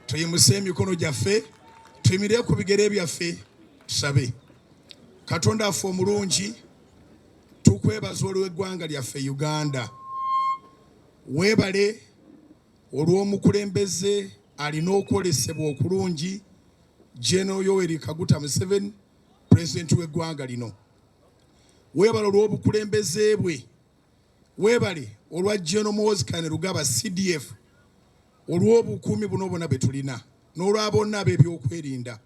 tuyimuse emikono gyaffe tuyimire ku bigere byaffe tusabe. Katonda affe omulungi, tukwebaza olw'eggwanga lyaffe Uganda. Weebale olw'omukulembeze alina okwolesebwa okulungi, General Yoweri Kaguta Museveni, President w'eggwanga lino. Weebale olw'obukulembeze bwe. Weebale olwa General Muhoozi Kainerugaba CDF, olw'obukuumi buno bwonna bwe tulina n'olwa bonna ab'ebyokwerinda.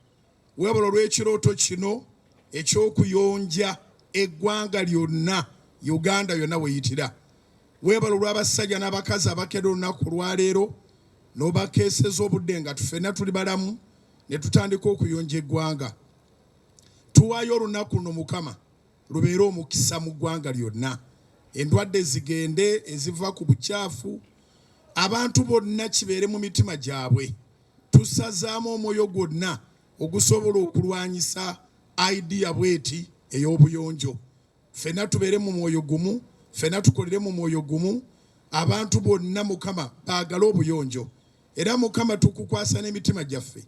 Weebale olw'ekirooto kino eky'okuyonja eggwanga lyonna, Uganda yonna weyitira. Weebale olw'abasajja n'abakazi abakedde olunaku lwaleero n'obakeeseza obudde nga ffenna tuli balamu ne tutandika okuyonja eggwanga. Tuwaayo olunaku luno Mukama lubeere omukisa mu ggwanga lyonna. Endwadde zigende eziva ku bukyafu, abantu bonna kibeere mu mitima gyabwe. Tusazaamu omwoyo gwonna ogusobola okulwanyisa idea bweti ey'obuyonjo. Ffenna tubeere mu mwoyo gumu, ffenna tukolere mu mwoyo gumu. Abantu bonna Mukama baagala obuyonjo. Era Mukama tukukwasa n'emitima gyaffe.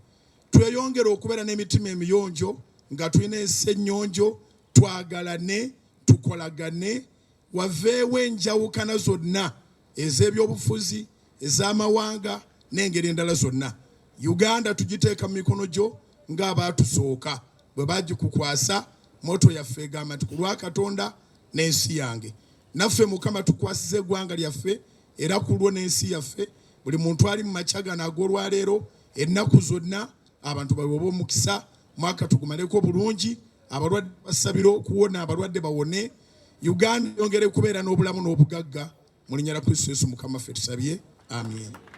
Tweyongere okubeera n'emitima emiyonjo nga tulina ensi ennyonjo, twagalane, tukolagane, waveewo enjawukana zonna ez'ebyobufuzi, ez'amawanga n'engeri endala zonna. Uganda tugiteeka mu mikono gyo ng'abaatusooka bwe bagikukwasa. Moto yaffe egamba nti ku lwa Katonda n'ensi yange. Naffe Mukama tukwasize eggwanga lyaffe era ku lwo n'ensi yaffe. Buli muntu ali mu makya gano ag'olwaleero, ennaku zonna abantu bawe b'omukisa, mwaka tugumaleko bulungi, abalwadde basabire okuwona, abalwadde bawone. Uganda yongere kubeera n'obulamu n'obugagga. Mu linnya lya Kristo Yesu Mukama ffe tusabye. Amen.